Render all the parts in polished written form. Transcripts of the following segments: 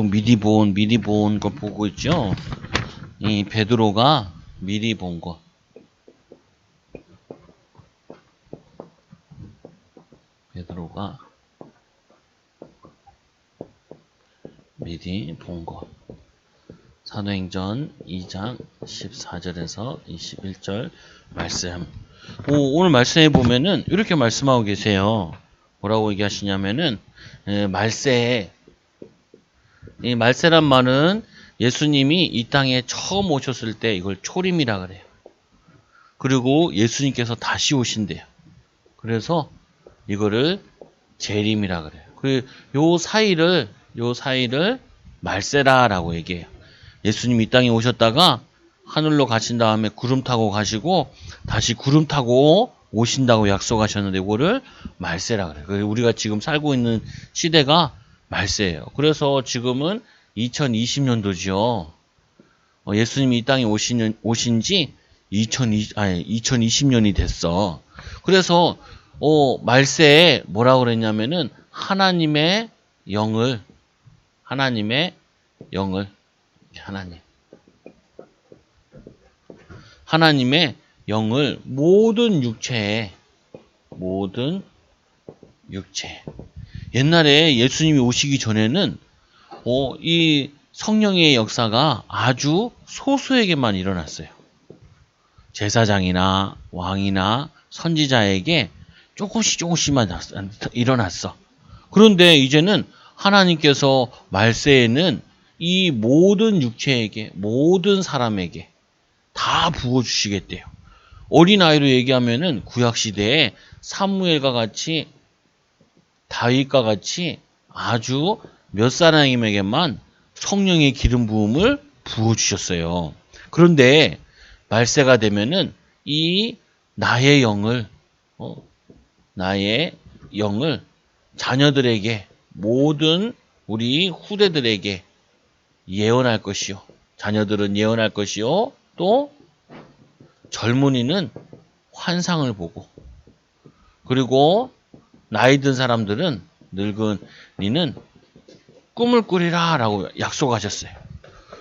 미리 본 거 보고 있죠? 이 베드로가 미리 본 거. 베드로가 미리 본 거. 사도행전 2장 14절에서 21절 말씀. 오늘 말씀해 보면은 이렇게 말씀하고 계세요. 뭐라고 얘기하시냐면은 말세. 이 말세란 말은 예수님이 이 땅에 처음 오셨을 때 이걸 초림이라 그래요. 그리고 예수님께서 다시 오신대요. 그래서 이거를 재림이라 그래요. 요 사이를 말세라라고 얘기해요. 예수님이 이 땅에 오셨다가 하늘로 가신 다음에 구름 타고 가시고 다시 구름 타고 오신다고 약속하셨는데 이거를 말세라 그래요. 우리가 지금 살고 있는 시대가 말세예요. 그래서 지금은 2020년도죠. 예수님이 이 땅에 오신 지 2020년이 됐어. 그래서 말세에 뭐라고 그랬냐면은 하나님의 영을 모든 육체 옛날에 예수님이 오시기 전에는 이 성령의 역사가 아주 소수에게만 일어났어요. 제사장이나 왕이나 선지자에게 조금씩만 일어났어. 그런데 이제는 하나님께서 말세에는 이 모든 육체에게, 모든 사람에게 다 부어주시겠대요. 어린아이로 얘기하면은 구약시대에 사무엘과 같이, 다윗과 같이 아주 몇 사람에게만 성령의 기름 부음을 부어주셨어요. 그런데 말세가 되면은 이 나의 영을 자녀들에게, 모든 우리 후대들에게 예언할 것이요. 자녀들은 예언할 것이요. 또 젊은이는 환상을 보고, 그리고 나이 든 사람들은, 늙은이는 꿈을 꾸리라 라고 약속하셨어요.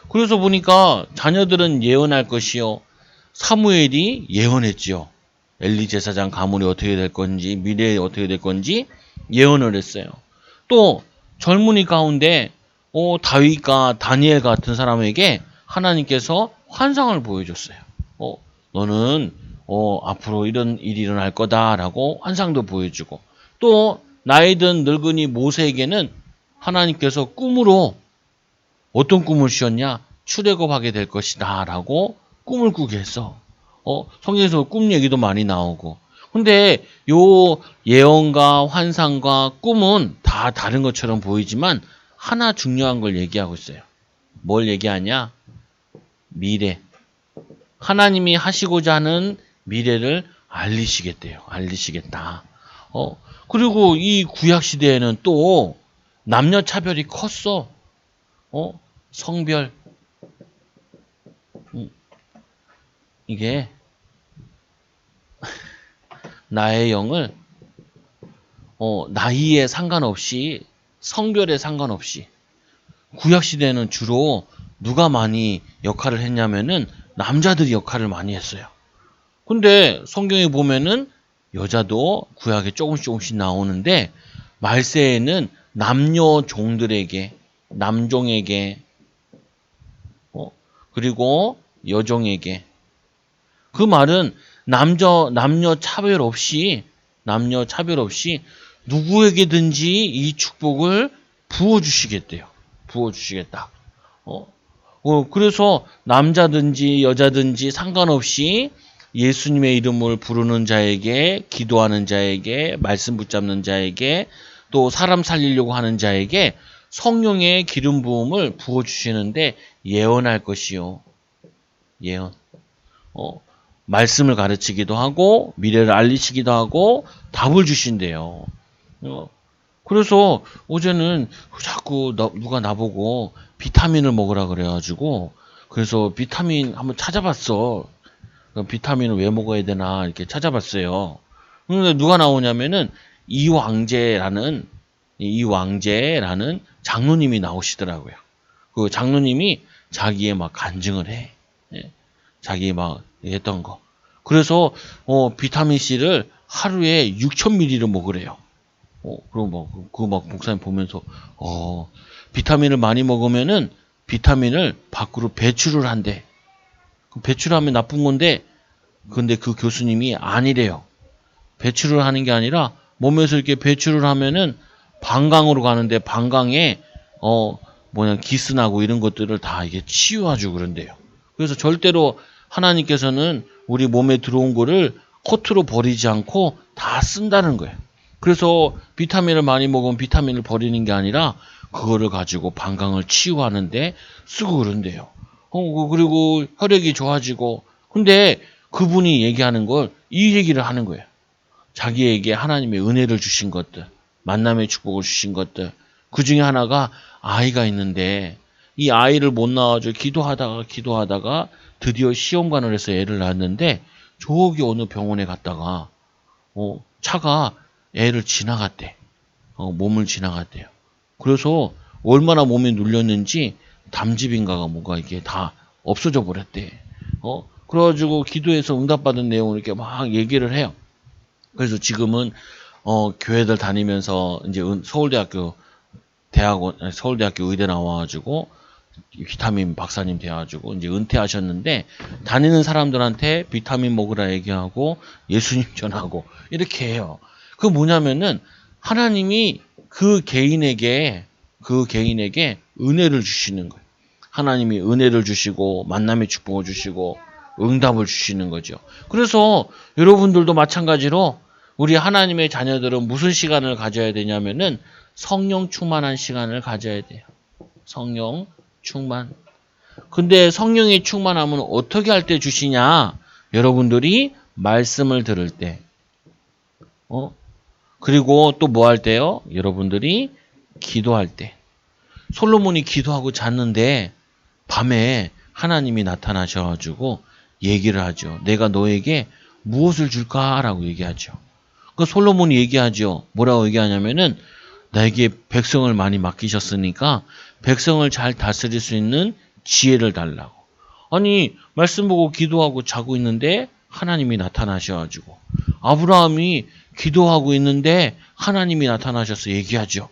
그래서 보니까 자녀들은 예언할 것이요. 사무엘이 예언했지요. 엘리 제사장 가문이 어떻게 될 건지, 미래에 어떻게 될 건지 예언을 했어요. 또 젊은이 가운데 다윗과 다니엘 같은 사람에게 하나님께서 환상을 보여줬어요. 너는 앞으로 이런 일이 일어날 거다라고 환상도 보여주고, 또 나이든 늙은이 모세에게는 하나님께서 꿈으로 어떤 꿈을 주셨냐? 출애굽하게 될 것이다 라고 꿈을 꾸게 했어. 성경에서 꿈 얘기도 많이 나오고. 근데 요 예언과 환상과 꿈은 다 다른 것처럼 보이지만 하나 중요한 걸 얘기하고 있어요. 뭘 얘기하냐? 미래. 하나님이 하시고자 하는 미래를 알리시겠대요. 알리시겠다. 그리고 이 구약 시대에는 또 남녀 차별이 컸어. 성별. 이게 나의 영을 나이에 상관없이, 성별에 상관없이, 구약 시대에는 주로 누가 많이 역할을 했냐면은 남자들이 역할을 많이 했어요. 근데 성경에 보면은 여자도 구약에 조금씩 나오는데 말세에는 남녀 종들에게, 남종에게, 그리고 여종에게, 그 말은 남녀 차별 없이 누구에게든지 이 축복을 부어주시겠대요. 부어주시겠다. 그래서 남자든지 여자든지 상관없이 예수님의 이름을 부르는 자에게, 기도하는 자에게, 말씀 붙잡는 자에게, 또 사람 살리려고 하는 자에게 성령의 기름 부음을 부어주시는데 예언할 것이요. 예언. 말씀을 가르치기도 하고 미래를 알리시기도 하고 답을 주신대요. 그래서 어제는 자꾸 누가 나보고 비타민을 먹으라 그래가지고, 그래서 비타민 한번 찾아봤어. 비타민을 왜 먹어야 되나 이렇게 찾아봤어요. 그런데 누가 나오냐면은 이왕재라는 장로님이 나오시더라고요. 그 장로님이 자기의 막 간증을 해. 예. 자기 막 했던 거. 그래서 비타민 C를 하루에 6,000ml를 먹으래요. 그럼 막 목사님 보면서 비타민을 많이 먹으면은 비타민을 밖으로 배출을 한대. 배출하면 나쁜 건데, 근데 그 교수님이 아니래요. 배출을 하는 게 아니라 몸에서 이렇게 배출을 하면은 방광으로 가는데 방광에 기스나고 이런 것들을 다 이게 치유해주고 그런대요. 그래서 절대로 하나님께서는 우리 몸에 들어온 거를 코트로 버리지 않고 다 쓴다는 거예요. 그래서 비타민을 많이 먹으면 비타민을 버리는 게 아니라 그거를 가지고 방광을 치유하는데 쓰고 그런대요. 그리고 혈액이 좋아지고. 근데 그분이 얘기하는 걸 이 얘기를 하는 거예요. 자기에게 하나님의 은혜를 주신 것들, 만남의 축복을 주신 것들. 그 중에 하나가 아이가 있는데 이 아이를 못 낳아줘 기도하다가 드디어 시험관을 해서 애를 낳았는데 저기 어느 병원에 갔다가 차가 애를 지나갔대. 몸을 지나갔대요. 그래서 얼마나 몸에 눌렸는지 담즙인가가 뭐가 이게 다 없어져 버렸대. 그래가지고 기도해서 응답받은 내용을 이렇게 막 얘기를 해요. 그래서 지금은 교회들 다니면서 이제 서울대학교 의대 나와가지고 비타민 박사님 돼가지고 이제 은퇴하셨는데 다니는 사람들한테 비타민 먹으라 얘기하고 예수님 전하고 이렇게 해요. 그 뭐냐면은 하나님이 그 개인에게 은혜를 주시는 거예요. 하나님이 은혜를 주시고 만남의 축복을 주시고 응답을 주시는 거죠. 그래서 여러분들도 마찬가지로 우리 하나님의 자녀들은 무슨 시간을 가져야 되냐면은 성령 충만한 시간을 가져야 돼요. 성령 충만. 근데 성령이 충만하면 어떻게 할 때 주시냐? 여러분들이 말씀을 들을 때. 그리고 또 뭐 할 때요? 여러분들이 기도할 때. 솔로몬이 기도하고 잤는데 밤에 하나님이 나타나셔가지고 얘기를 하죠. 내가 너에게 무엇을 줄까라고 얘기하죠. 그 솔로몬이 얘기하죠. 뭐라고 얘기하냐면은 나에게 백성을 많이 맡기셨으니까 백성을 잘 다스릴 수 있는 지혜를 달라고. 아니 말씀 보고 기도하고 자고 있는데 하나님이 나타나셔가지고 아브라함이 기도하고 있는데 하나님이 나타나셔서 얘기하죠.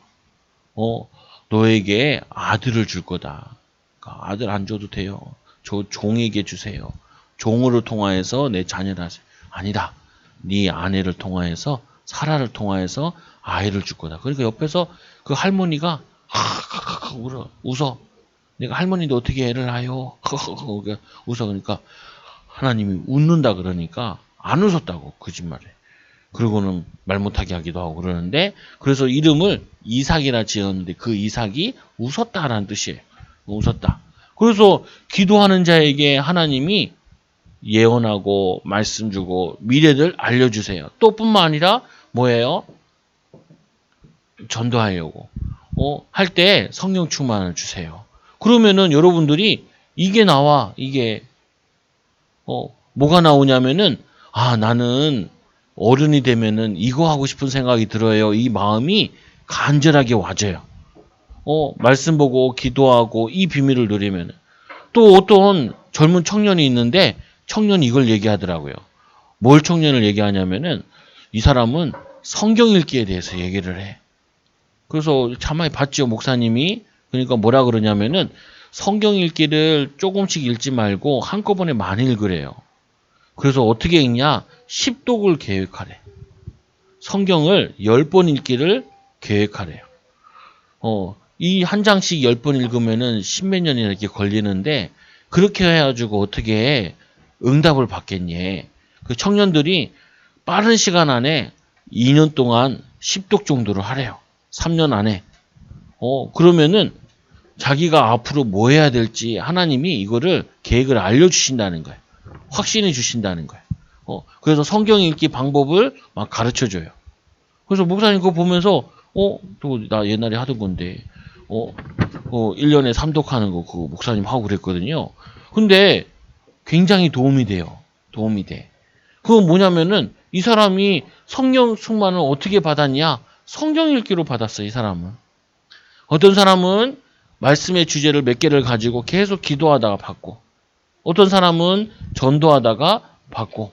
너에게 아들을 줄 거다. 그러니까 아들 안 줘도 돼요. 저 종에게 주세요. 종으로 통하여서 내 자녀를 하세요. 아니다. 네 아내를 통하여서 사라를 통하여서 아이를 줄 거다. 그러니까 옆에서 그 할머니가 웃어. 내가 할머니인데 어떻게 애를 낳아요? 웃어. 그러니까 하나님이 웃는다 그러니까 안 웃었다고 거짓말해. 그리고는 말 못하게 하기도 하고 그러는데 그래서 이름을 이삭이라 지었는데 그 이삭이 웃었다라는 뜻이에요. 웃었다. 그래서 기도하는 자에게 하나님이 예언하고 말씀 주고 미래를 알려주세요. 또 뿐만 아니라 뭐예요? 전도하려고 할 때 성령 충만을 주세요. 그러면은 여러분들이 이게 나와. 이게 뭐가 나오냐면은 나는 어른이 되면은 이거 하고 싶은 생각이 들어요. 이 마음이 간절하게 와져요. 말씀 보고 기도하고 이 비밀을 누리면. 또 어떤 젊은 청년이 있는데 청년이 이걸 얘기하더라고요. 뭘 청년을 얘기하냐면은 이 사람은 성경 읽기에 대해서 얘기를 해. 그래서 가만히 봤죠, 목사님이. 그러니까 뭐라 그러냐면은 성경 읽기를 조금씩 읽지 말고 한꺼번에 많이 읽으래요. 그래서 어떻게 읽냐? 10독을 계획하래. 성경을 10번 읽기를 계획하래요. 이 한 장씩 10번 읽으면은 10몇 년이 이렇게 걸리는데 그렇게 해가지고 어떻게 응답을 받겠니? 그 청년들이 빠른 시간 안에 2년 동안 10독 정도를 하래요. 3년 안에. 그러면은 자기가 앞으로 뭐 해야 될지 하나님이 이거를 계획을 알려주신다는 거예요. 확신해 주신다는 거예요. 그래서 성경 읽기 방법을 막 가르쳐 줘요. 그래서 목사님 그거 보면서 또 나 옛날에 하던 건데 1년에 3독 하는 거 그거 목사님 하고 그랬거든요. 근데 굉장히 도움이 돼요. 도움이 돼. 그건 뭐냐면은 이 사람이 성령 충만을 어떻게 받았냐? 성경 읽기로 받았어, 이 사람은. 어떤 사람은 말씀의 주제를 몇 개를 가지고 계속 기도하다가 받고, 어떤 사람은 전도하다가 받고,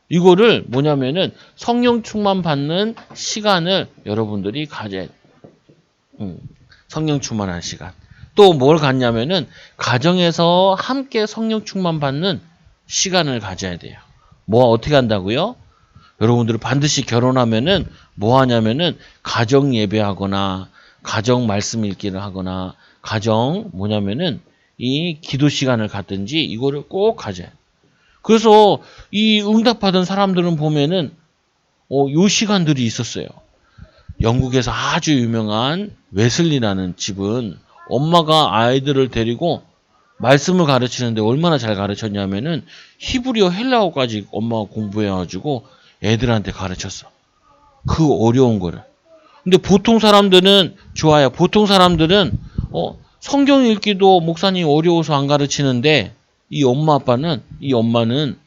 이거를 뭐냐면은 성령 충만 받는 시간을 여러분들이 가져야 돼요. 성령 충만한 시간. 또 뭘 갖냐면은 가정에서 함께 성령 충만 받는 시간을 가져야 돼요. 뭐 어떻게 한다고요? 여러분들이 반드시 결혼하면은 뭐 하냐면은 가정 예배하거나 가정 말씀 읽기를 하거나 가정 뭐냐면은 이 기도 시간을 갖든지 이거를 꼭 가져야 돼요. 그래서 이 응답받은 사람들은 보면은 요 시간들이 있었어요. 영국에서 아주 유명한 웨슬리라는 집은 엄마가 아이들을 데리고 말씀을 가르치는데 얼마나 잘 가르쳤냐면은 히브리어 헬라어까지 엄마가 공부해가지고 애들한테 가르쳤어. 그 어려운 거를. 근데 보통 사람들은 좋아요. 보통 사람들은 성경 읽기도 목사님이 어려워서 안 가르치는데 이 엄마는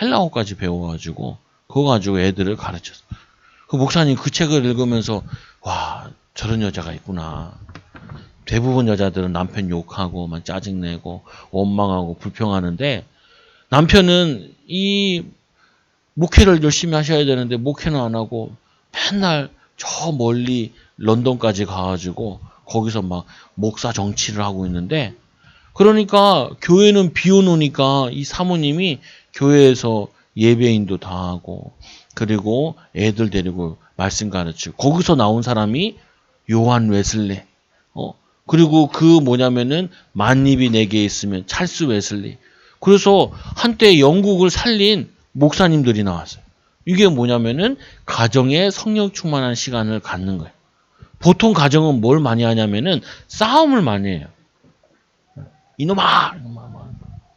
헬라어까지 배워가지고 그거 가지고 애들을 가르쳤어. 그 목사님 그 책을 읽으면서 와 저런 여자가 있구나. 대부분 여자들은 남편 욕하고 막 짜증내고 원망하고 불평하는데 남편은 이 목회를 열심히 하셔야 되는데 목회는 안 하고 맨날 저 멀리 런던까지 가가지고 거기서 막 목사 정치를 하고 있는데 그러니까 교회는 비워놓으니까 이 사모님이 교회에서 예배인도 다 하고 그리고 애들 데리고 말씀 가르치고 거기서 나온 사람이 요한 웨슬리 그리고 그 뭐냐면은 만입이 내게 있으면 찰스 웨슬리 그래서 한때 영국을 살린 목사님들이 나왔어요. 이게 뭐냐면은 가정에 성령 충만한 시간을 갖는 거예요. 보통 가정은 뭘 많이 하냐면은 싸움을 많이 해요. 이놈아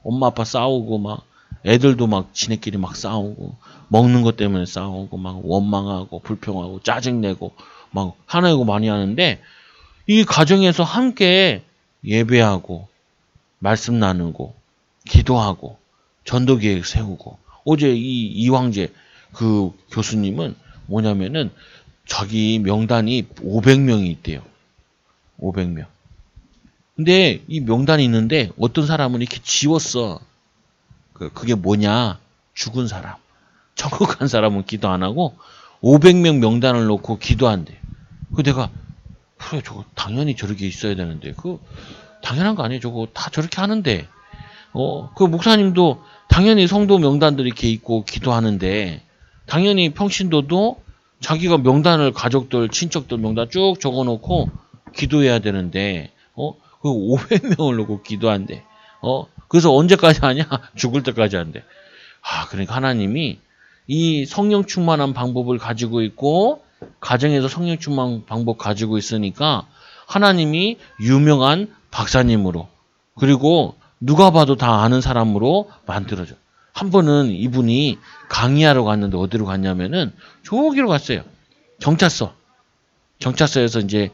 엄마 아빠 싸우고 막 애들도 막 지네끼리 막 싸우고 먹는 것 때문에 싸우고 막 원망하고 불평하고 짜증내고 막 화내고 많이 하는데 이 가정에서 함께 예배하고 말씀 나누고 기도하고 전도 계획 세우고 어제 이 이황재 그 교수님은 뭐냐면은 자기 명단이 500명이 있대요. 500명. 근데 이 명단이 있는데 어떤 사람은 이렇게 지웠어. 그게 뭐냐? 죽은 사람. 천국 간 사람은 기도 안 하고 500명 명단을 놓고 기도한대. 그 내가 그래 저거 당연히 저렇게 있어야 되는데 그 당연한 거 아니에요. 저거 다 저렇게 하는데 그 목사님도 당연히 성도 명단들이 이렇게 있고 기도하는데 당연히 평신도도 자기가 명단을 가족들 친척들 명단 쭉 적어놓고 기도해야 되는데 그 500명을 놓고 기도한대. 그래서 언제까지 하냐? 죽을 때까지 한대. 그러니까 하나님이 이 성령 충만한 방법을 가지고 있고 가정에서 성령 충만 방법 가지고 있으니까 하나님이 유명한 박사님으로 그리고 누가 봐도 다 아는 사람으로 만들어줘. 한 번은 이분이 강의하러 갔는데 어디로 갔냐면은 저기로 갔어요. 경찰서에서 이제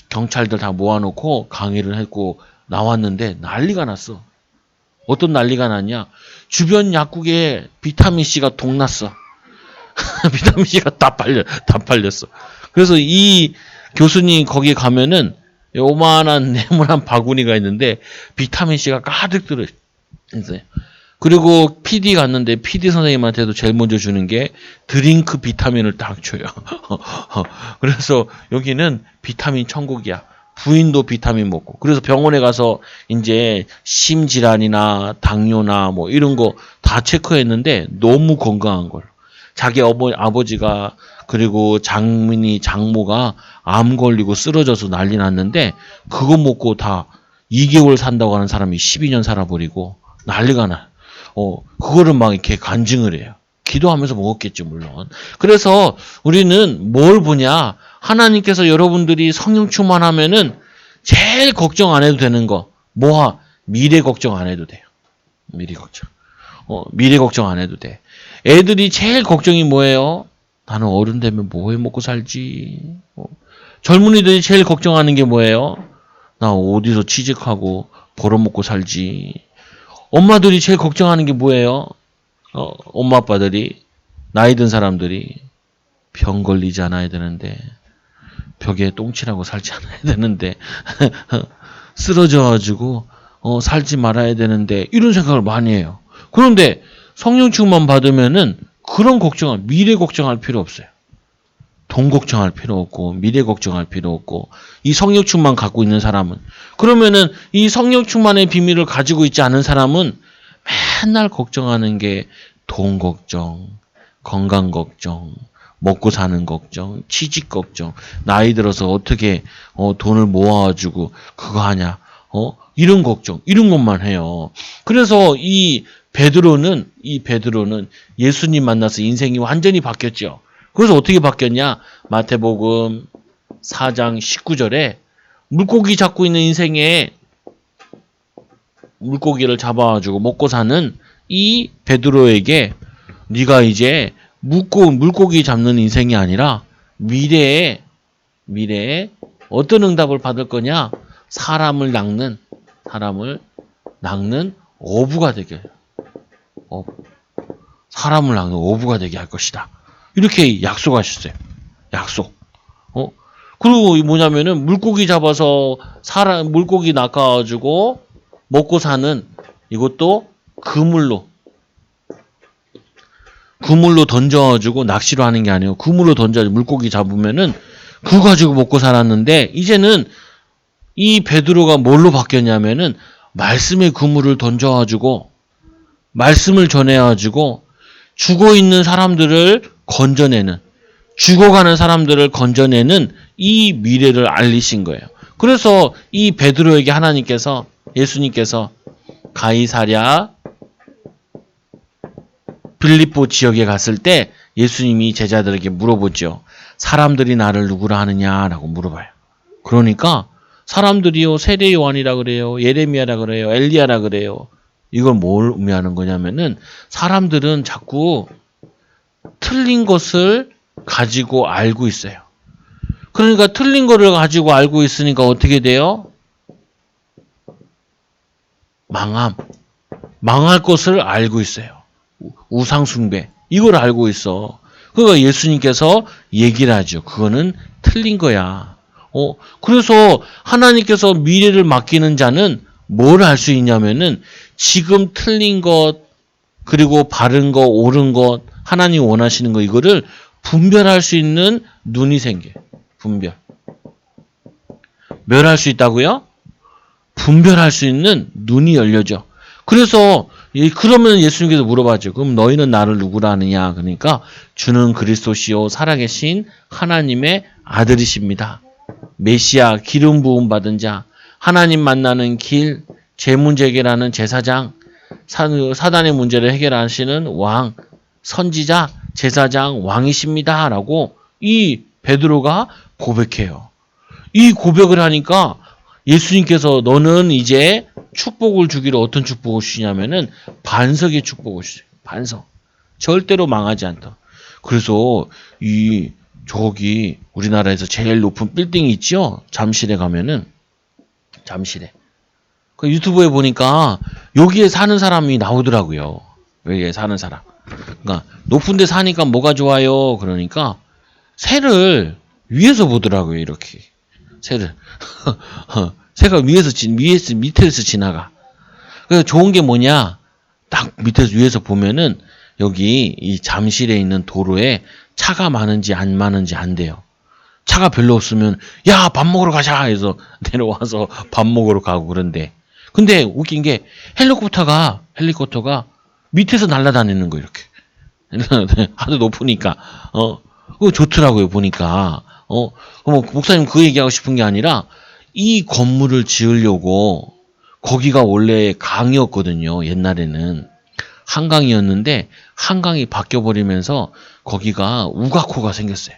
경찰들 다 모아놓고 강의를 했고 나왔는데 난리가 났어. 어떤 난리가 났냐? 주변 약국에 비타민C가 동났어. 비타민C가 다 팔렸어. 그래서 이 교수님 거기에 가면은 요만한 네모난 바구니가 있는데 비타민C가 가득 들어있어요. 그리고 PD 갔는데 PD 선생님한테도 제일 먼저 주는 게 드링크 비타민을 딱 줘요. 그래서 여기는 비타민 천국이야. 부인도 비타민 먹고. 그래서 병원에 가서 이제 심질환이나 당뇨나 뭐 이런 거 다 체크했는데 너무 건강한 걸. 자기 아버지가 그리고 장모가 암 걸리고 쓰러져서 난리 났는데 그거 먹고 다 2개월 산다고 하는 사람이 12년 살아버리고 난리가 나. 그거를 막 이렇게 간증을 해요. 기도하면서 먹었겠지, 물론. 그래서 우리는 뭘 보냐? 하나님께서 여러분들이 성령 충만하면은 제일 걱정 안 해도 되는 거. 미래 걱정 안 해도 돼요. 미래 걱정 안 해도 돼. 애들이 제일 걱정이 뭐예요? 나는 어른 되면 뭐 해 먹고 살지? 젊은이들이 제일 걱정하는 게 뭐예요? 나 어디서 취직하고 벌어먹고 살지? 엄마들이 제일 걱정하는 게 뭐예요? 엄마 아빠들이 나이 든 사람들이 병 걸리지 않아야 되는데 벽에 똥칠하고 살지 않아야 되는데 쓰러져가지고 살지 말아야 되는데 이런 생각을 많이 해요. 그런데 성령 충만 받으면은 그런 미래 걱정할 필요 없어요. 돈 걱정할 필요 없고 미래 걱정할 필요 없고 이 성령 충만 갖고 있는 사람은 그러면은 이 성령 충만의 비밀을 가지고 있지 않은 사람은 맨날 걱정하는 게 돈 걱정, 건강 걱정, 먹고 사는 걱정, 취직 걱정, 나이 들어서 어떻게 돈을 모아가지고 그거 하냐, 이런 걱정, 이런 것만 해요. 그래서 이 베드로는 예수님 만나서 인생이 완전히 바뀌었죠. 그래서 어떻게 바뀌었냐? 마태복음 4장 19절에 물고기 잡고 있는 인생에 물고기를 잡아가지고 먹고 사는 이 베드로에게 네가 이제 물고기 잡는 인생이 아니라 미래에 어떤 응답을 받을 거냐? 사람을 낚는 어부가 되게 사람을 낚는 어부가 되게 할 것이다. 이렇게 약속하셨어요. 약속. 그리고 뭐냐면은 물고기 잡아서 물고기 낚아가지고 먹고 사는 이것도 그물로 던져가지고 낚시로 하는 게 아니에요. 그물로 던져가지고 물고기 잡으면은 그거 가지고 먹고 살았는데 이제는 이 베드로가 뭘로 바뀌었냐면은 말씀의 그물을 던져가지고 말씀을 전해가지고 죽어있는 사람들을 건져내는 죽어가는 사람들을 건져내는 이 미래를 알리신 거예요. 그래서 이 베드로에게 예수님께서 가이사랴 빌립보 지역에 갔을 때 예수님이 제자들에게 물어보죠. 사람들이 나를 누구라 하느냐라고 물어봐요. 그러니까 사람들이요 세례 요한이라 그래요. 예레미야라 그래요. 엘리야라 그래요. 이걸 뭘 의미하는 거냐면은 사람들은 자꾸 틀린 것을 가지고 알고 있어요. 그러니까 틀린 거를 가지고 알고 있으니까 어떻게 돼요? 망할 것을 알고 있어요. 우상숭배. 이걸 알고 있어. 그러니까 예수님께서 얘기를 하죠. 그거는 틀린 거야. 그래서 하나님께서 미래를 맡기는 자는 뭘 할 수 있냐면은 지금 틀린 것, 그리고 바른 것, 옳은 것, 하나님 원하시는 거 이거를 분별할 수 있는 눈이 생겨요. 멸할 수 있다고요? 분별할 수 있는 눈이 열려져. 그래서 그러면 예수님께서 물어봤죠. 그럼 너희는 나를 누구라 하느냐? 그러니까 주는 그리스도시요 살아계신 하나님의 아들이십니다. 메시아 기름 부음 받은 자, 하나님 만나는 길, 죄문제 해결하는 제사장, 사단의 문제를 해결하시는 왕, 선지자, 제사장, 왕이십니다. 라고 이 베드로가 고백해요. 이 고백을 하니까 예수님께서 너는 이제 축복을 주기로 어떤 축복을 주시냐면은 반석의 축복을 주세요. 반석. 절대로 망하지 않다. 그래서 저기 우리나라에서 제일 높은 빌딩이 있죠? 잠실에 가면은 그 유튜브에 보니까 여기에 사는 사람이 나오더라고요. 여기에 사는 사람. 그러니까 높은 데 사니까 뭐가 좋아요? 그러니까 새를 위에서 보더라고요. 이렇게. 새가 밑에서 지나가. 그래서 좋은 게 뭐냐? 딱 위에서 보면은 여기 이 잠실에 있는 도로에 차가 많은지 안 많은지 안 돼요. 차가 별로 없으면 야, 밥 먹으러 가자 해서 내려와서 밥 먹으러 가고 그런데 근데 웃긴 게 헬리콥터가 밑에서 날아다니는 거 이렇게. 하도 높으니까 그거 좋더라고요 보니까. 목사님 그 얘기하고 싶은 게 아니라 이 건물을 지으려고 거기가 원래 강이었거든요. 옛날에는 한강이었는데 한강이 바뀌어버리면서 거기가 우가코가 생겼어요.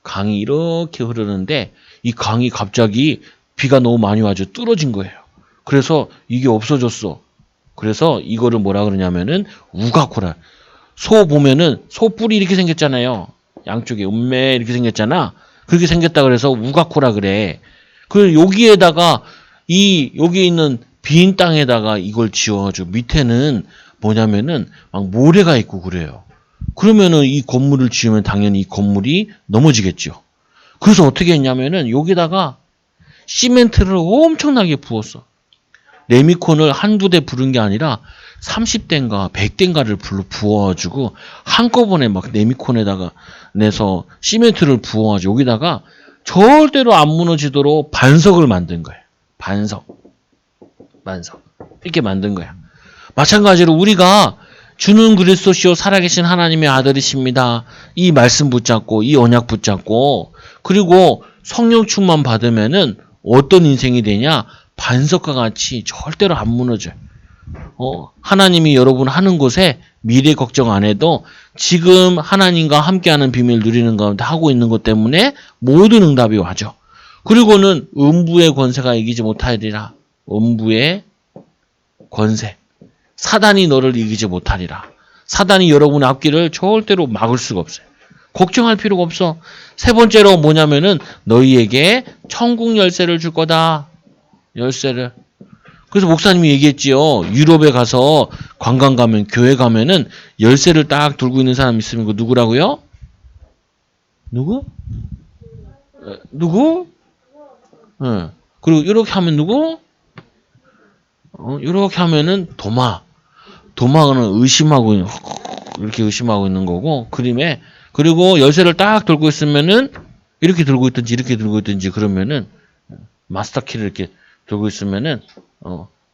강이 이렇게 흐르는데 이 강이 갑자기 비가 너무 많이 와서 뚫어진 거예요. 그래서 이게 없어졌어. 그래서 이거를 뭐라 그러냐면은 우가코라. 소 보면은 소 뿔이 이렇게 생겼잖아요. 양쪽에 음매 이렇게 생겼잖아. 그렇게 생겼다 그래서 우가코라 그래. 그 여기에다가 여기 있는 빈 땅에다가 이걸 지어가지고 밑에는 뭐냐면은 막 모래가 있고 그래요. 그러면은 이 건물을 지으면 당연히 이 건물이 넘어지겠죠. 그래서 어떻게 했냐면은 여기다가 시멘트를 엄청나게 부었어. 레미콘을 한두 대 부른 게 아니라 30대인가 100대인가를 부어가지고 한꺼번에 막 레미콘에다가 내서 시멘트를 부어가지고 여기다가 절대로 안 무너지도록 반석을 만든 거예요. 반석. 이렇게 만든 거야. 마찬가지로 우리가 주는 그리스도시요 살아계신 하나님의 아들이십니다. 이 말씀 붙잡고 이 언약 붙잡고 그리고 성령 충만 받으면은 어떤 인생이 되냐? 반석과 같이 절대로 안 무너져요. 하나님이 여러분 하는 곳에 미래 걱정 안 해도 지금 하나님과 함께하는 비밀 누리는 가운데 하고 있는 것 때문에 모든 응답이 와죠. 그리고는 음부의 권세가 이기지 못하리라. 음부의 권세. 사단이 너를 이기지 못하리라. 사단이 여러분의 앞길을 절대로 막을 수가 없어요. 걱정할 필요가 없어. 세 번째로 뭐냐면은 너희에게 천국 열쇠를 줄 거다. 열쇠를. 그래서 목사님이 얘기했지요. 유럽에 가서 관광 가면 교회 가면은 열쇠를 딱 들고 있는 사람 있으면 그 누구라고요? 누구? 그리고 이렇게 하면 누구? 이렇게 하면은 도마는 이렇게 의심하고 있는 거고 그림에. 그리고 열쇠를 딱 들고 있으면은 이렇게 들고 있든지 그러면은 마스터 키를 이렇게 들고 있으면은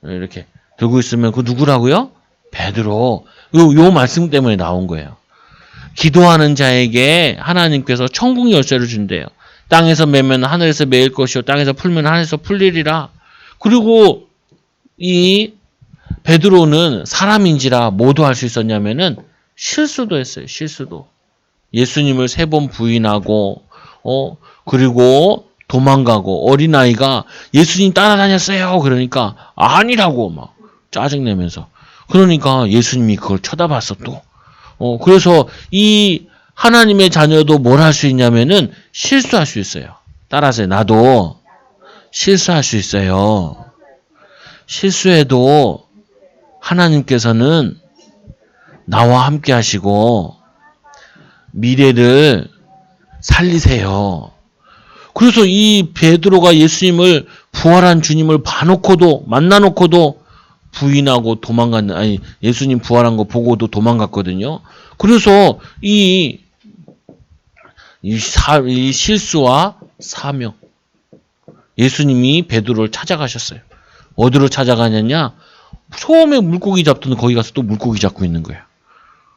이렇게 들고 있으면 그 누구라고요? 베드로. 요 말씀 때문에 나온 거예요. 기도하는 자에게 하나님께서 천국 열쇠를 준대요. 땅에서 매면 하늘에서 매일 것이요 땅에서 풀면 하늘에서 풀리리라. 그리고 이 베드로는 사람인지라 뭐도 할 수 있었냐면은 실수도 했어요. 실수도. 예수님을 3번 부인하고 그리고 도망가고 어린아이가 예수님 따라다녔어요. 그러니까 아니라고 막 짜증내면서. 그러니까 예수님이 그걸 쳐다봤어 또. 그래서 이 하나님의 자녀도 뭘 할 수 있냐면은 실수할 수 있어요. 따라서 나도 실수할 수 있어요. 실수해도 하나님께서는 나와 함께 하시고 미래를 살리세요. 그래서 이 베드로가 예수님을 부활한 주님을 만나놓고도 부인하고 예수님 부활한 거 보고도 도망갔거든요. 그래서 이 실수와 사명. 예수님이 베드로를 찾아가셨어요. 어디로 찾아가냐냐? 처음에 물고기 잡던 거기 가서 또 물고기 잡고 있는 거야.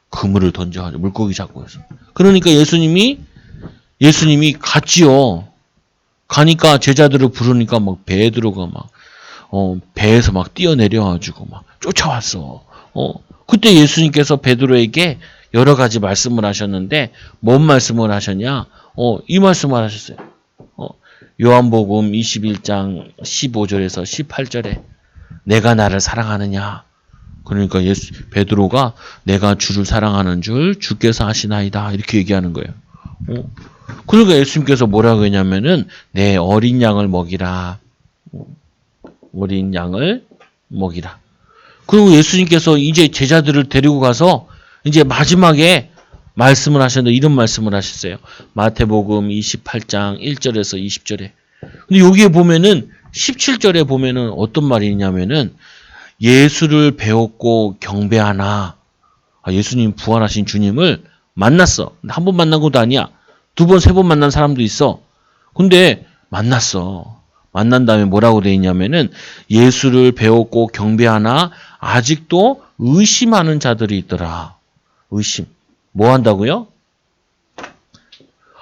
그물을 던져가지고 물고기 잡고 있어. 그러니까 예수님이 갔지요. 가니까 제자들을 부르니까 막 베드로가 막 배에서 막 뛰어내려가지고 막 쫓아왔어. 그때 예수님께서 베드로에게 여러 가지 말씀을 하셨는데 뭔 말씀을 하셨냐? 이 말씀을 하셨어요. 요한복음 21장 15절에서 18절에 내가 나를 사랑하느냐? 그러니까 베드로가 내가 주를 사랑하는 줄 주께서 아시나이다 이렇게 얘기하는 거예요. 그러니까 예수님께서 뭐라고 했냐면은 내 어린 양을 먹이라. 어린 양을 먹이라. 그리고 예수님께서 이제 제자들을 데리고 가서 이제 마지막에 말씀을 하셨는데 이런 말씀을 하셨어요. 마태복음 28장 1절에서 20절에. 근데 여기에 보면은 17절에 보면은 어떤 말이 있냐면은 예수를 배웠고 경배하나. 예수님 부활하신 주님을 만났어. 한 번 만난 것도 아니야. 2번, 3번 만난 사람도 있어. 근데 만났어. 만난 다음에 뭐라고 돼 있냐면은 예수를 배웠고 경배하나 아직도 의심하는 자들이 있더라. 의심. 뭐 한다고요?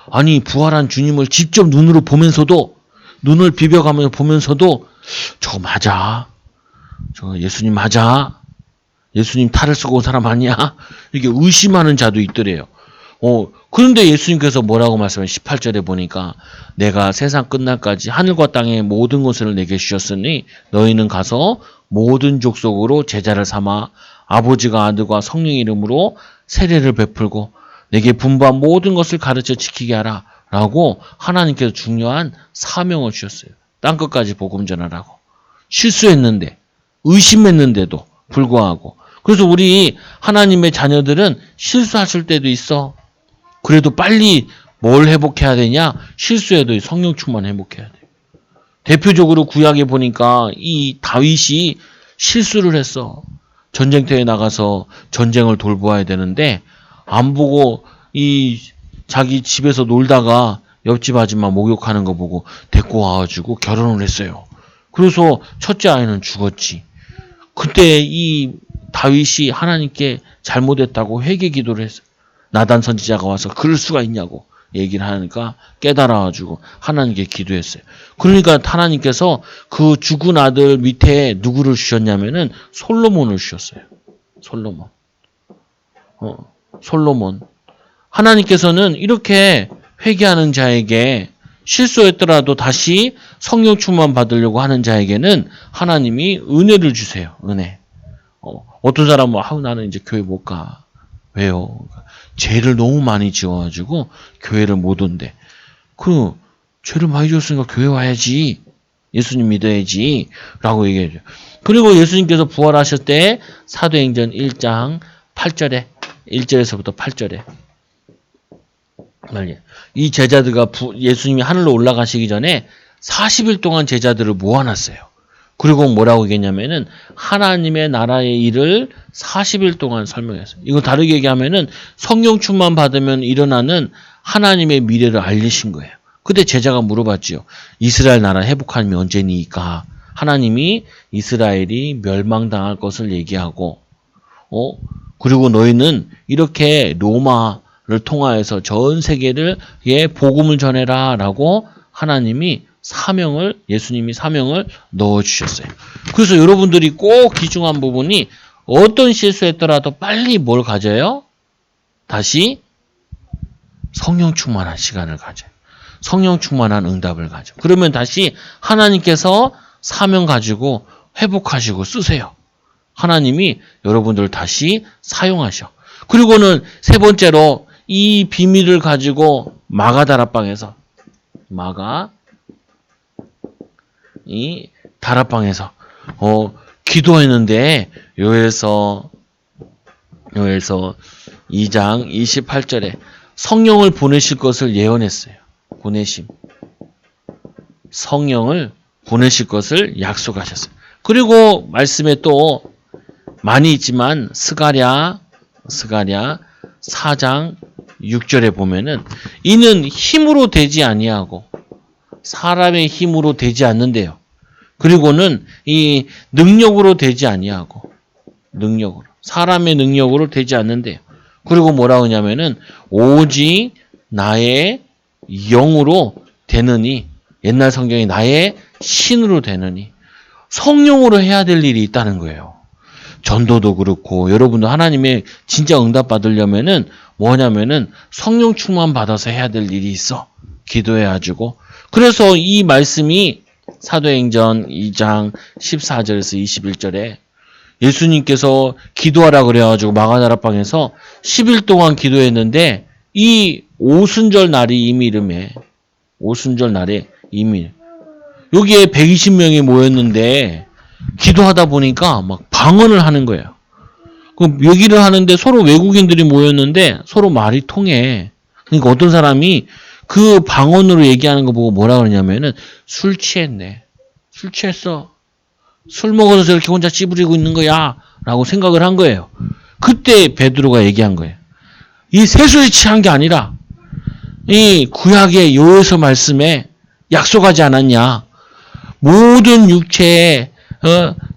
아니 부활한 주님을 직접 눈으로 보면서도 눈을 비벼가면서 보면서도 저거 맞아? 저 예수님 맞아? 예수님 탈을 쓰고 온 사람 아니야? 이렇게 의심하는 자도 있더래요. 그런데 예수님께서 뭐라고 말씀하세요? 18절에 보니까 내가 세상 끝날까지 하늘과 땅의 모든 것을 내게 주셨으니 너희는 가서 모든 족속으로 제자를 삼아 아버지가 아들과 성령 이름으로 세례를 베풀고 내게 분부한 모든 것을 가르쳐 지키게 하라 라고 하나님께서 중요한 사명을 주셨어요. 땅끝까지 복음 전하라고. 실수했는데 의심했는데도 불구하고. 그래서 우리 하나님의 자녀들은 실수하실 때도 있어. 그래도 빨리 뭘 회복해야 되냐? 실수해도 성령 충만 회복해야 돼. 대표적으로 구약에 보니까 이 다윗이 실수를 했어. 전쟁터에 나가서 전쟁을 돌보아야 되는데 안 보고 이 자기 집에서 놀다가 옆집 아줌마 목욕하는 거 보고 데리고 와가지고 결혼을 했어요. 그래서 첫째 아이는 죽었지. 그때 이 다윗이 하나님께 잘못했다고 회개 기도를 했어요. 나단 선지자가 와서 그럴 수가 있냐고 얘기를 하니까 깨달아가지고 하나님께 기도했어요. 그러니까 하나님께서 그 죽은 아들 밑에 누구를 주셨냐면은 솔로몬을 주셨어요. 솔로몬. 하나님께서는 이렇게 회개하는 자에게 실수했더라도 다시 성령 충만 받으려고 하는 자에게는 하나님이 은혜를 주세요. 은혜. 어떤 사람은 나는 이제 교회 못 가. 왜요? 죄를 너무 많이 지어가지고 교회를 못 온대. 죄를 많이 지었으니까 교회 와야지. 예수님 믿어야지. 라고 얘기해줘요. 그리고 예수님께서 부활하실 때 사도행전 1장 8절에 1절에서부터 8절에 이 제자들과 예수님이 하늘로 올라가시기 전에 40일 동안 제자들을 모아놨어요. 그리고 뭐라고 얘기했냐면은 하나님의 나라의 일을 40일 동안 설명했어요. 이거 다르게 얘기하면은 성령 충만 받으면 일어나는 하나님의 미래를 알리신 거예요. 그때 제자가 물어봤지요. 이스라엘 나라 회복하는 게 언제니까? 하나님이 이스라엘이 멸망당할 것을 얘기하고 그리고 너희는 이렇게 로마를 통하여서 전 세계를 복음을 전해라 라고 하나님이 예수님이 사명을 넣어주셨어요. 그래서 여러분들이 꼭 귀중한 부분이 어떤 실수했더라도 빨리 뭘 가져요? 다시 성령 충만한 시간을 가져요. 성령 충만한 응답을 가져. 그러면 다시 하나님께서 사명 가지고 회복하시고 쓰세요. 하나님이 여러분들을 다시 사용하셔. 그리고는 세 번째로 이 비밀을 가지고 이 다락방에서 기도했는데 요엘서 2장 28절에 성령을 보내실 것을 예언했어요. 성령을 보내실 것을 약속하셨어요. 그리고 말씀에 또 많이 있지만 스가랴 4장 6절에 보면은 이는 힘으로 되지 아니하고 사람의 힘으로 되지 않는데요. 그리고는 이 능력으로 되지 아니하고 사람의 능력으로 되지 않는데요. 그리고 뭐라고 하냐면은 오직 나의 영으로 되느니 옛날 성경이 나의 신으로 되느니 성령으로 해야 될 일이 있다는 거예요. 전도도 그렇고 여러분도 하나님의 진짜 응답 받으려면은 뭐냐면은 성령 충만 받아서 해야 될 일이 있어. 기도해가지고. 그래서 이 말씀이 사도행전 2장 14절에서 21절에 예수님께서 기도하라 그래가지고 마가다락방에서 10일 동안 기도했는데 이 오순절 날이 이미 여기에 120명이 모였는데 기도하다 보니까 막 방언을 하는 거예요. 그 얘기를 하는데 서로 외국인들이 모였는데 서로 말이 통해. 그러니까 어떤 사람이 그 방언으로 얘기하는 거 보고 뭐라 그러냐면은 술 취했어. 술 먹어서 저렇게 혼자 찌부리고 있는 거야. 라고 생각을 한 거예요. 그때 베드로가 얘기한 거예요. 이 세술이 취한 게 아니라 이 구약의 요에서 말씀에 약속하지 않았냐. 모든 육체에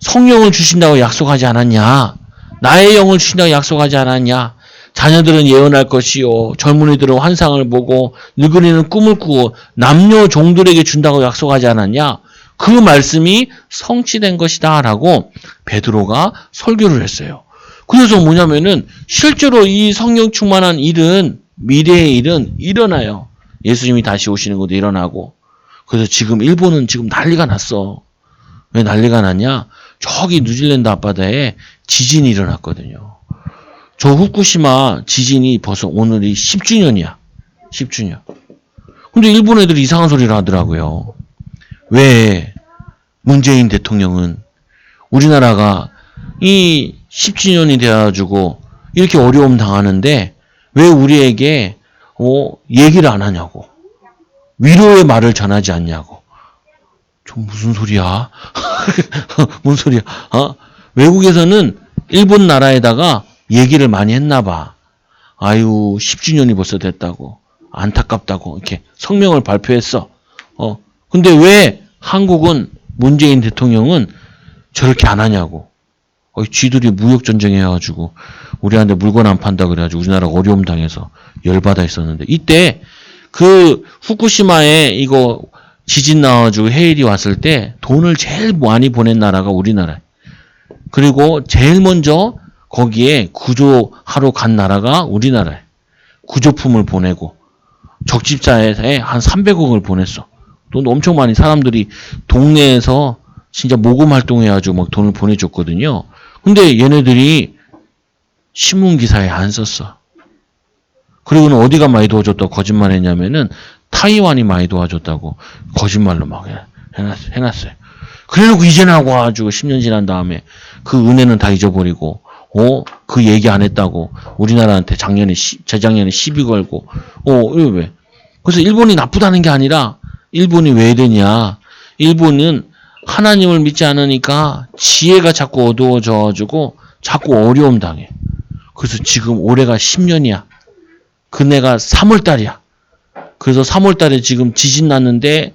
성령을 주신다고 약속하지 않았냐. 나의 영을 주신다고 약속하지 않았냐. 자녀들은 예언할 것이요. 젊은이들은 환상을 보고 늙은이는 꿈을 꾸고 남녀 종들에게 준다고 약속하지 않았냐. 그 말씀이 성취된 것이다 라고 베드로가 설교를 했어요. 그래서 뭐냐면은 실제로 이 성령 충만한 일은 미래의 일은 일어나요. 예수님이 다시 오시는 것도 일어나고. 그래서 지금 일본은 지금 난리가 났어. 왜 난리가 났냐? 저기 뉴질랜드 앞바다에 지진이 일어났거든요. 저 후쿠시마 지진이 벌써 오늘이 10주년이야. 10주년. 근데 일본 애들이 이상한 소리를 하더라고요. 왜 문재인 대통령은 우리나라가 이 10주년이 돼가지고 이렇게 어려움 당하는데 왜 우리에게 얘기를 안 하냐고. 위로의 말을 전하지 않냐고. 좀 무슨 소리야? 무슨 소리야? 외국에서는 일본 나라에다가 얘기를 많이 했나 봐. 아유, 10주년이 벌써 됐다고. 안타깝다고. 이렇게 성명을 발표했어. 근데 왜 한국은 문재인 대통령은 저렇게 안 하냐고. 쥐들이 무역전쟁 해가지고 우리한테 물건 안 판다 그래가지고 우리나라가 어려움 당해서 열받아 있었는데 이때 그 후쿠시마에 이거 지진 나와가지고 해일이 왔을 때 돈을 제일 많이 보낸 나라가 우리나라. 그리고 제일 먼저 거기에 구조하러 간 나라가 우리나라에 구조품을 보내고 적집자에 한 300억을 보냈어. 돈 엄청 많이 사람들이 동네에서 진짜 모금 활동해가지고 막 돈을 보내줬거든요. 근데 얘네들이 신문기사에 안 썼어. 그리고는 어디가 많이 도와줬다고 거짓말 했냐면은 타이완이 많이 도와줬다고 거짓말로 막 해놨어요. 그래놓고 이제는 하고 와가지고 10년 지난 다음에 그 은혜는 다 잊어버리고 그 얘기 안 했다고 우리나라한테 재작년에 시비 걸고 이거 왜? 그래서 일본이 나쁘다는 게 아니라 일본이 왜 되냐? 일본은 하나님을 믿지 않으니까 지혜가 자꾸 어두워져가지고 자꾸 어려움 당해. 그래서 지금 올해가 10년이야. 그네가 3월달이야. 그래서 3월달에 지금 지진 났는데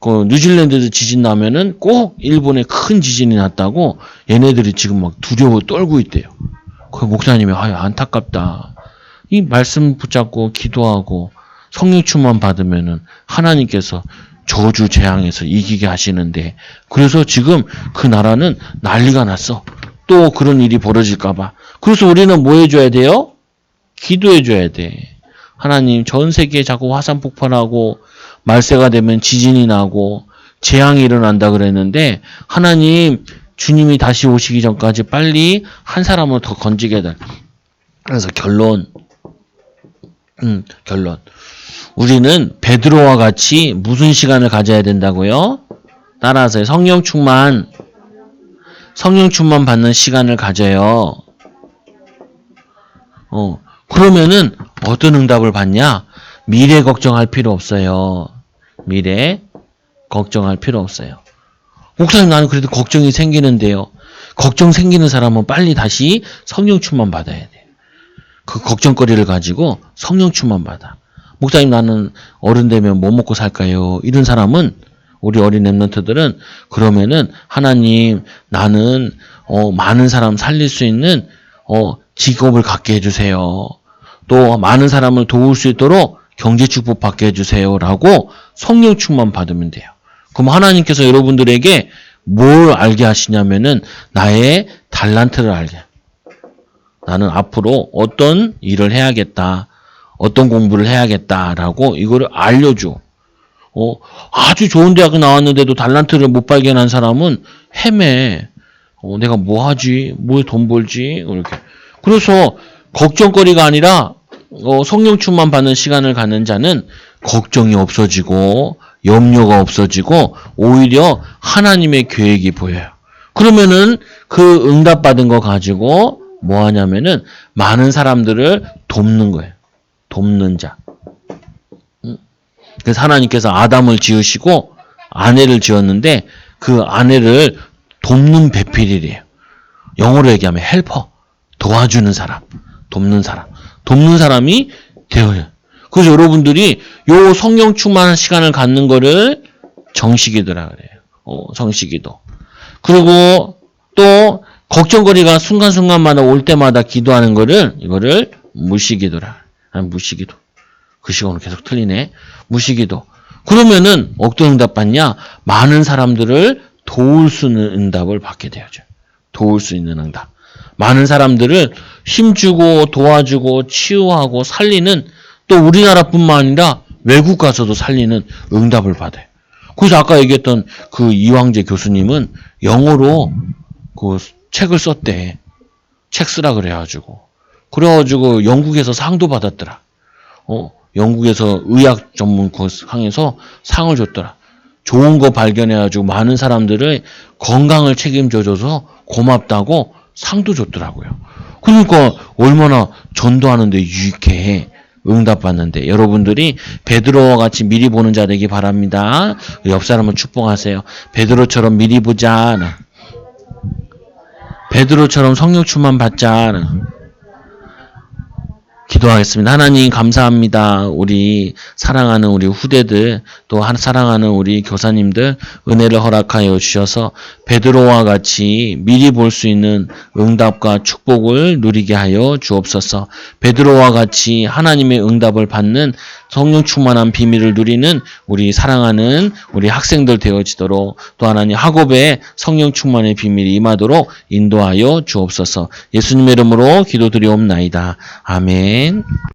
그 뉴질랜드도 지진 나면은 꼭 일본에 큰 지진이 났다고 얘네들이 지금 막 두려워 떨고 있대요. 그 목사님이 안타깝다. 이 말씀 붙잡고 기도하고 성령 충만 받으면은 하나님께서 저주 재앙에서 이기게 하시는데 그래서 지금 그 나라는 난리가 났어. 또 그런 일이 벌어질까봐. 그래서 우리는 뭐 해줘야 돼요? 기도해줘야 돼. 하나님 전 세계에 자꾸 화산 폭발하고 말세가 되면 지진이 나고 재앙이 일어난다 그랬는데 하나님 주님이 다시 오시기 전까지 빨리 한 사람을 더 건지게 해달라. 그래서 결론. 우리는 베드로와 같이 무슨 시간을 가져야 된다고요? 따라하세요. 성령 충만 받는 시간을 가져요. 그러면은 어떤 응답을 받냐? 미래 걱정할 필요 없어요. 미래 걱정할 필요 없어요. 목사님 나는 그래도 걱정이 생기는데요. 걱정 생기는 사람은 빨리 다시 성령 충만 받아야 돼요. 그 걱정거리를 가지고 성령 충만 받아. 목사님 나는 어른 되면 뭐 먹고 살까요? 이런 사람은 우리 어린 랩런트들은 그러면은 하나님 나는 많은 사람 살릴 수 있는 직업을 갖게 해주세요. 또 많은 사람을 도울 수 있도록 경제 축복 받게 해주세요라고 성령 충만 받으면 돼요. 그럼 하나님께서 여러분들에게 뭘 알게 하시냐면은 나의 달란트를 알게. 나는 앞으로 어떤 일을 해야겠다. 어떤 공부를 해야겠다라고 이거를 알려줘. 아주 좋은 대학에 나왔는데도 달란트를 못 발견한 사람은 헤매. 내가 뭐 하지? 뭐에 돈 벌지? 이렇게. 그래서 걱정거리가 아니라 성령 충만 받는 시간을 갖는 자는 걱정이 없어지고 염려가 없어지고 오히려 하나님의 계획이 보여요. 그러면은 그 응답받은 거 가지고 뭐 하냐면은 많은 사람들을 돕는 거예요. 돕는 자. 그래서 하나님께서 아담을 지으시고 아내를 지었는데 그 아내를 돕는 배필이래요. 영어로 얘기하면 헬퍼. 도와주는 사람. 돕는 사람. 돕는 사람이 되어요. 그래서 여러분들이 요 성령 충만한 시간을 갖는 거를 정식기도라 그래요. 정식기도. 그리고 또 걱정거리가 순간순간마다 올 때마다 기도하는 거를 이거를 무시기도라. 무시기도. 그 시간으로 계속 틀리네. 무시기도. 그러면은 어떤 응답 받냐? 많은 사람들을 도울 수 있는 응답을 받게 되어져. 도울 수 있는 응답. 많은 사람들을 힘주고 도와주고 치유하고 살리는 또 우리나라뿐만 아니라 외국 가서도 살리는 응답을 받아요. 그래서 아까 얘기했던 그 이황재 교수님은 영어로 그 책을 썼대. 책 쓰라 그래가지고. 그래가지고 영국에서 상도 받았더라. 영국에서 의학 전문 상에서 상을 줬더라. 좋은 거 발견해가지고 많은 사람들의 건강을 책임져줘서 고맙다고 상도 줬더라고요. 그러니까 얼마나 전도하는데 유익해. 응답받는데 여러분들이 베드로와 같이 미리 보는 자 되기 바랍니다. 옆 사람을 축복하세요. 베드로처럼 미리 보자. 베드로처럼 성령 충만 받자. 기도하겠습니다. 하나님 감사합니다. 우리 사랑하는 우리 후대들 또 사랑하는 우리 교사님들 은혜를 허락하여 주셔서 베드로와 같이 미리 볼 수 있는 응답과 축복을 누리게 하여 주옵소서. 베드로와 같이 하나님의 응답을 받는 성령 충만한 비밀을 누리는 우리 사랑하는 우리 학생들 되어지도록 또 하나님 학업에 성령 충만의 비밀이 임하도록 인도하여 주옵소서. 예수님의 이름으로 기도드리옵나이다. 아멘.